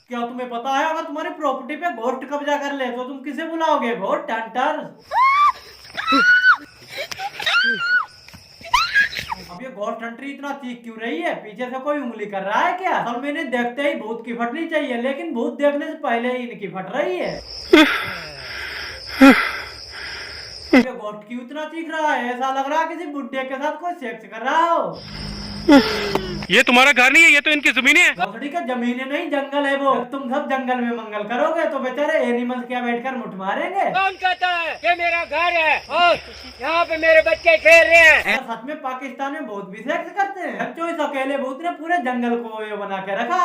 क्या तुम्हें पता है अगर तुम्हारी प्रॉपर्टी पे घोस्ट कब्जा कर ले तो तुम किसे बुलाओगे? Ghost Hunter. अब ये घोस्ट हंटर इतना चीख क्यों रही है? पीछे से कोई उंगली कर रहा है क्या? असल में इन्हें देखते ही भूत की फटनी चाहिए, लेकिन भूत देखने से पहले ही इनकी फट रही है। ये घोस्ट क्यों इतना चीख रहा है? ऐसा लग रहा है किसी बुड्ढे के साथ कोई सेक्स कर रहा हो। ये तुम्हारा घर नहीं है, ये तो इनकी जमीन है। भोसड़ी का जमीन नहीं जंगल है वो। तुम सब जंगल में मंगल करोगे तो बेचारे एनिमल्स क्या बैठकर मुठ मारेंगे? कौन कहता है ये मेरा घर है और यहाँ पे मेरे बच्चे खेल रहे हैं? सच में पाकिस्तान में बहुत भी सेक्स करते हैं। बच्चों इस अकेले भूत ने पूरे जंगल को ये बना के रखा है।